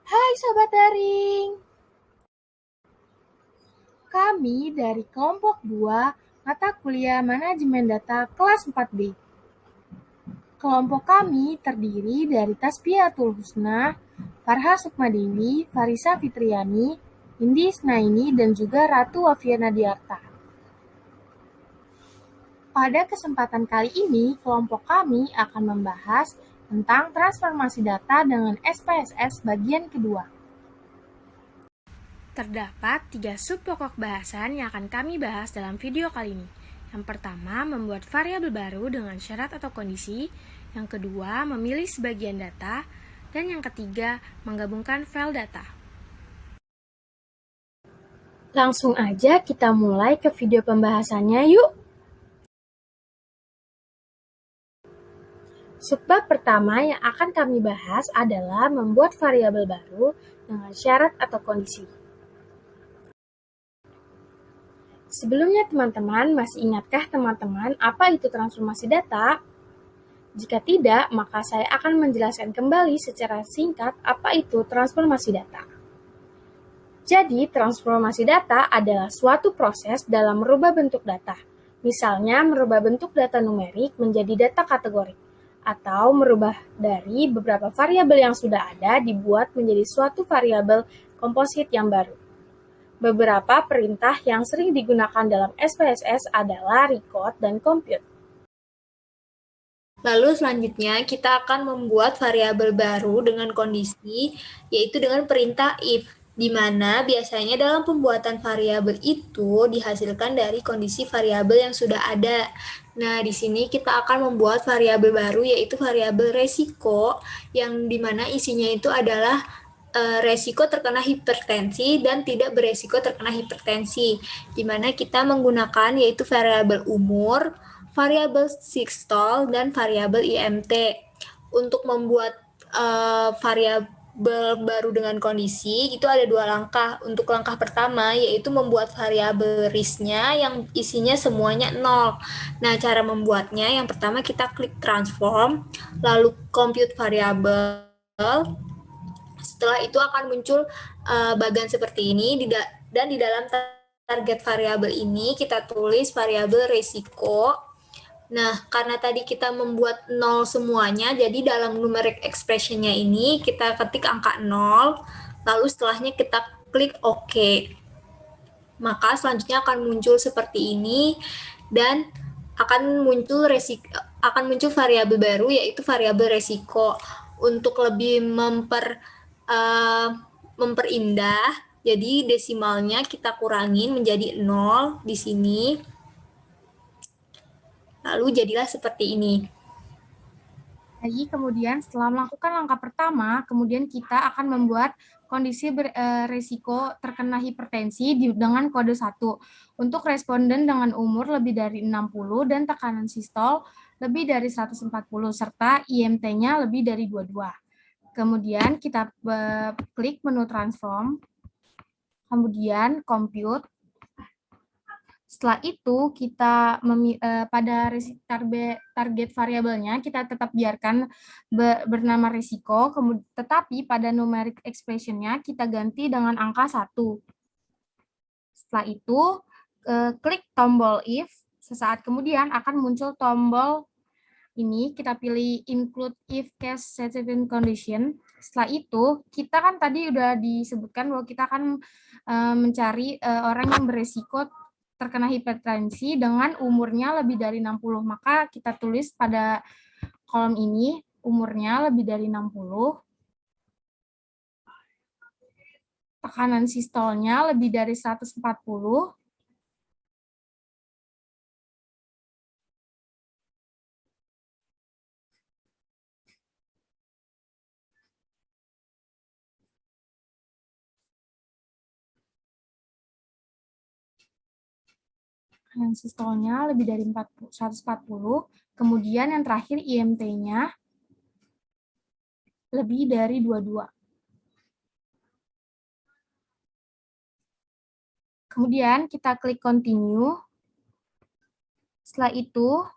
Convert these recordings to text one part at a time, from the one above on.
Hai Sobat Daring, kami dari kelompok 2 mata kuliah Manajemen Data kelas 4B. Kelompok kami terdiri dari Tasbihatul Husna, Farha Sukmadewi, Farisa Fitriani, Indi Isnaini, dan juga Ratu Wafiana Diarta. Pada kesempatan kali ini, kelompok kami akan membahas tentang transformasi data dengan SPSS bagian kedua. Terdapat 3 sub pokok bahasan yang akan kami bahas dalam video kali ini. Yang pertama, membuat variabel baru dengan syarat atau kondisi. Yang kedua, memilih sebagian data. Dan yang ketiga, menggabungkan file data. Langsung aja kita mulai ke video pembahasannya yuk. Subbab pertama yang akan kami bahas adalah membuat variabel baru dengan syarat atau kondisi. Sebelumnya teman-teman, masih ingatkah teman-teman apa itu transformasi data? Jika tidak, maka saya akan menjelaskan kembali secara singkat apa itu transformasi data. Jadi, transformasi data adalah suatu proses dalam merubah bentuk data. Misalnya, merubah bentuk data numerik menjadi data kategorik, atau merubah dari beberapa variabel yang sudah ada dibuat menjadi suatu variabel komposit yang baru. Beberapa perintah yang sering digunakan dalam SPSS adalah record dan compute. Lalu selanjutnya kita akan membuat variabel baru dengan kondisi, yaitu dengan perintah if, di mana biasanya dalam pembuatan variabel itu dihasilkan dari kondisi variabel yang sudah ada. Nah, di sini kita akan membuat variabel baru, yaitu variabel resiko, yang dimana isinya itu adalah resiko terkena hipertensi dan tidak beresiko terkena hipertensi, di mana kita menggunakan yaitu variabel umur, variabel Sixtol, dan variabel IMT. Untuk membuat variabel baru dengan kondisi, itu ada 2 langkah. Untuk langkah pertama, yaitu membuat variabel RIS-nya yang isinya semuanya 0. Nah, cara membuatnya, yang pertama kita klik transform, lalu compute variabel. Setelah itu akan muncul bagan seperti ini, dan di dalam target variabel ini kita tulis variabel resiko. Nah, karena tadi kita membuat 0 semuanya, jadi dalam numeric expression-nya ini kita ketik angka 0, lalu setelahnya kita klik OK. Maka selanjutnya akan muncul seperti ini, dan akan muncul variabel baru, yaitu variabel resiko. Untuk lebih memperindah, jadi desimalnya kita kurangin menjadi 0 di sini. Lalu jadilah seperti ini. Jadi kemudian setelah melakukan langkah pertama, kemudian kita akan membuat kondisi resiko terkena hipertensi dengan kode 1 untuk responden dengan umur lebih dari 60 dan tekanan sistol lebih dari 140 serta IMT-nya lebih dari 22. Kemudian kita klik menu transform, kemudian compute. Setelah itu kita pada target variabelnya kita tetap biarkan bernama risiko, tetapi pada numeric expression-nya kita ganti dengan angka 1. Setelah itu klik tombol if, sesaat kemudian akan muncul tombol ini, kita pilih include if case certain condition. Setelah itu, kita kan tadi udah disebutkan bahwa kita akan mencari orang yang beresiko terkena hipertensi dengan umurnya lebih dari 60. Maka kita tulis pada kolom ini, umurnya lebih dari 60. Tekanan sistolnya lebih dari 140. Tekanan sistolnya lebih dari 140. Kemudian yang terakhir IMT-nya lebih dari 22. Kemudian kita klik continue. Setelah itu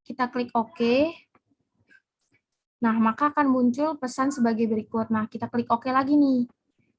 kita klik OK. Nah, maka akan muncul pesan sebagai berikut. Nah, kita klik OK lagi nih.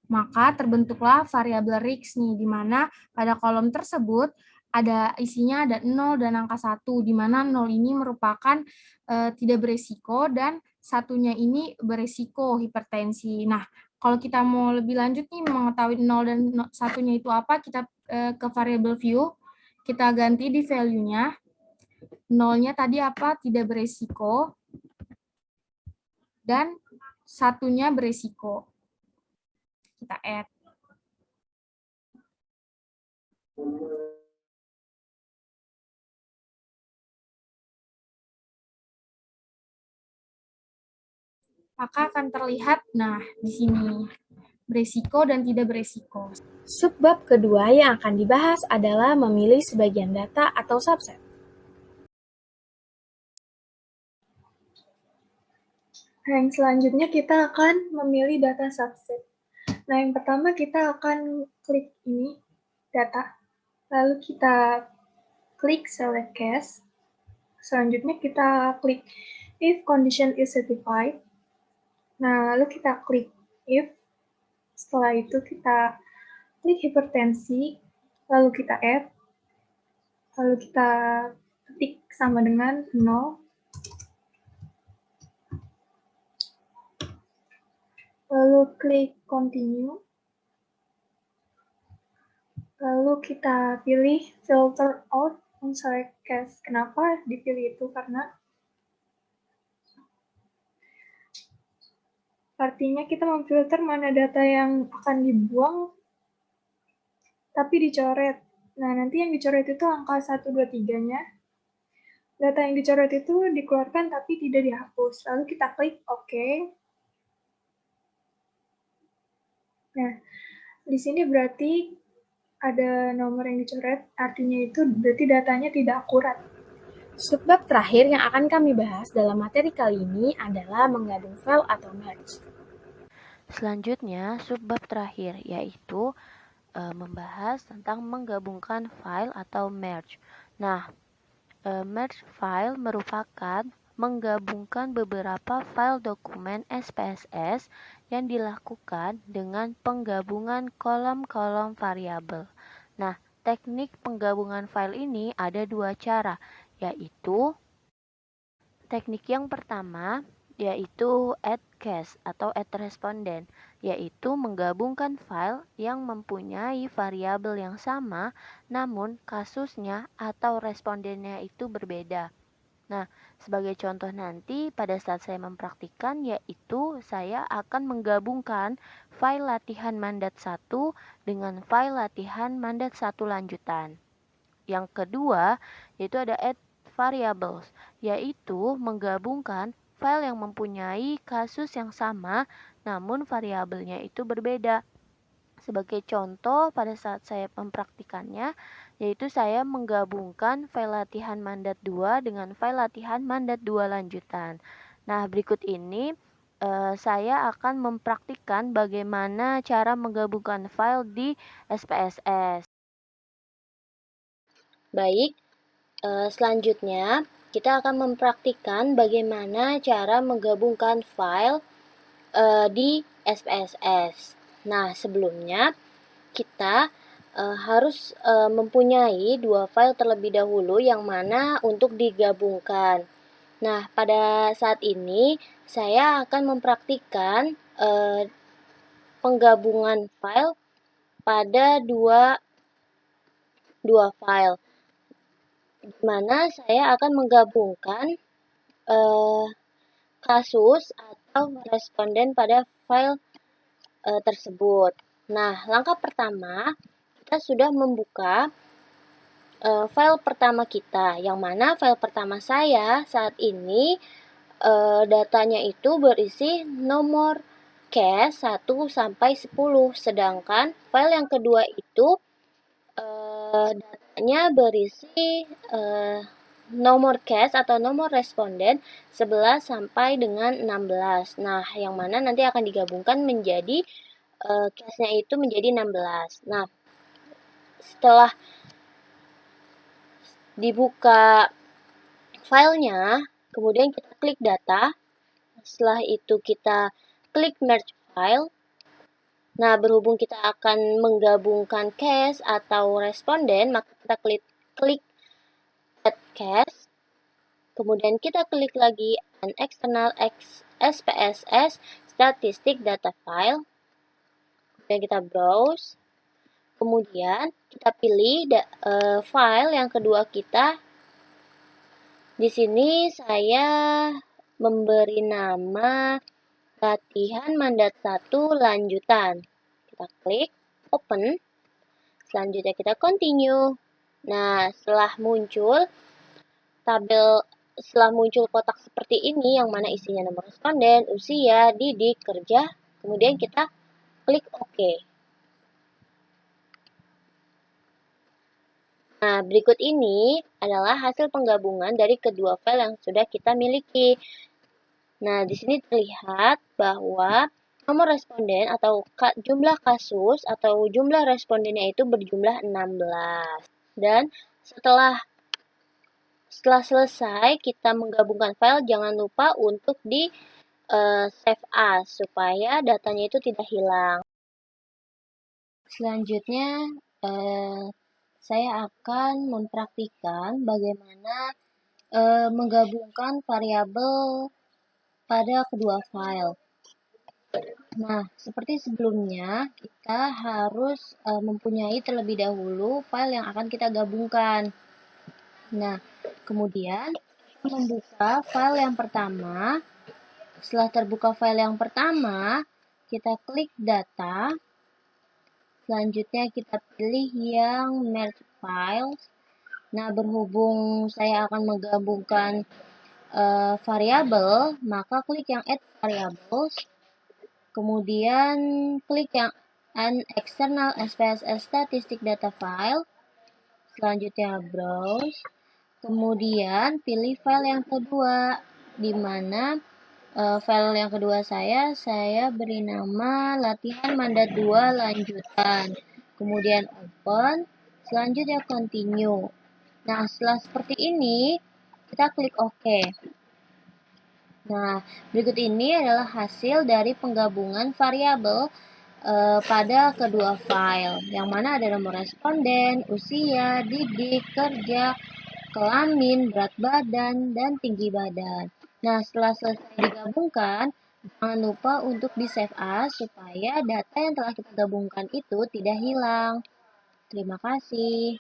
Maka terbentuklah variabel RIX nih, di mana pada kolom tersebut isinya ada 0 dan angka 1, di mana 0 ini merupakan tidak beresiko dan satunya ini beresiko hipertensi. Nah, kalau kita mau lebih lanjut nih mengetahui 0 dan satunya itu apa, kita ke variabel view, kita ganti di value-nya. 0-nya tadi apa? Tidak beresiko. Dan satunya beresiko. Kita add. Maka akan terlihat, nah di sini, beresiko dan tidak beresiko. Subbab kedua yang akan dibahas adalah memilih sebagian data atau subset. Nah, yang selanjutnya kita akan memilih data subset. Nah, yang pertama kita akan klik ini, data. Lalu kita klik select case. Selanjutnya kita klik if condition is satisfied. Nah, lalu kita klik if. Setelah itu kita klik hipertensi, lalu kita add, lalu kita ketik sama dengan 0. Lalu klik continue. Lalu kita pilih filter out on select case. Kenapa dipilih itu? Karena artinya kita memfilter mana data yang akan dibuang tapi dicoret. Nah, nanti yang dicoret itu angka 1, 2, 3-nya. Data yang dicoret itu dikeluarkan tapi tidak dihapus. Lalu kita klik OK. Nah, di sini berarti ada nomor yang dicoret, artinya itu berarti datanya tidak akurat. Subbab terakhir yang akan kami bahas dalam materi kali ini adalah menggabung file atau merge. Selanjutnya, subbab terakhir yaitu membahas tentang menggabungkan file atau merge. Nah, merge file merupakan menggabungkan beberapa file dokumen SPSS yang dilakukan dengan penggabungan kolom-kolom variabel. Nah, teknik penggabungan file ini ada dua cara, yaitu teknik yang pertama yaitu add case atau add responden, yaitu menggabungkan file yang mempunyai variabel yang sama namun kasusnya atau respondennya itu berbeda. Nah, sebagai contoh nanti pada saat saya mempraktikkan yaitu saya akan menggabungkan file latihan mandat 1 dengan file latihan mandat 1 lanjutan. Yang kedua yaitu ada add variables, yaitu menggabungkan file yang mempunyai kasus yang sama namun variabelnya itu berbeda. Sebagai contoh pada saat saya mempraktikannya, yaitu saya menggabungkan file latihan mandat 2 dengan file latihan mandat 2 lanjutan. Nah, berikut ini saya akan mempraktikkan bagaimana cara menggabungkan file di SPSS. Baik, selanjutnya kita akan mempraktikkan bagaimana cara menggabungkan file di SPSS. Nah, sebelumnya kita harus mempunyai dua file terlebih dahulu yang mana untuk digabungkan. Nah, pada saat ini saya akan mempraktikkan penggabungan file pada dua file, di mana saya akan menggabungkan kasus atau responden pada file tersebut. Nah, langkah pertama kita sudah membuka file pertama kita, yang mana file pertama saya saat ini datanya itu berisi nomor case 1 sampai 10, sedangkan file yang kedua itu datanya berisi nomor case atau nomor responden 11 sampai dengan 16. Nah, yang mana nanti akan digabungkan menjadi case-nya itu menjadi 16. Nah, setelah dibuka filenya, kemudian kita klik data. setelah itu kita klik merge file. Nah, berhubung kita akan menggabungkan case atau responden, maka kita klik add case. Kemudian kita klik lagi an external SPSS statistic data file. Kemudian kita browse. Kemudian kita pilih file yang kedua kita. Di sini saya memberi nama latihan mandat 1 lanjutan. Kita klik open. Selanjutnya kita continue. Nah, setelah muncul kotak seperti ini yang mana isinya nomor responden, usia, didik, kerja, kemudian kita klik OK. Nah, berikut ini adalah hasil penggabungan dari kedua file yang sudah kita miliki. Nah, di sini terlihat bahwa nomor responden atau jumlah kasus atau jumlah respondennya itu berjumlah 16. Dan setelah selesai kita menggabungkan file, jangan lupa untuk di save as supaya datanya itu tidak hilang. Selanjutnya saya akan mempraktikkan bagaimana menggabungkan variabel pada kedua file. Nah, seperti sebelumnya, kita harus mempunyai terlebih dahulu file yang akan kita gabungkan. Nah, kemudian membuka file yang pertama. Setelah terbuka file yang pertama, kita klik data. Selanjutnya kita pilih yang merge files. Nah, berhubung saya akan menggabungkan variabel, maka klik yang add variables. Kemudian klik yang an external SPSS statistic data file. Selanjutnya browse. Kemudian pilih file yang kedua, di mana file yang kedua saya beri nama latihan mandat 2 lanjutan. Kemudian open, selanjutnya continue. Nah, setelah seperti ini, kita klik OK. Nah, berikut ini adalah hasil dari penggabungan variabel pada kedua file, yang mana ada nomor responden, usia, didik, kerja, kelamin, berat badan, dan tinggi badan. Nah, setelah selesai digabungkan, jangan lupa untuk di save as supaya data yang telah kita gabungkan itu tidak hilang. Terima kasih.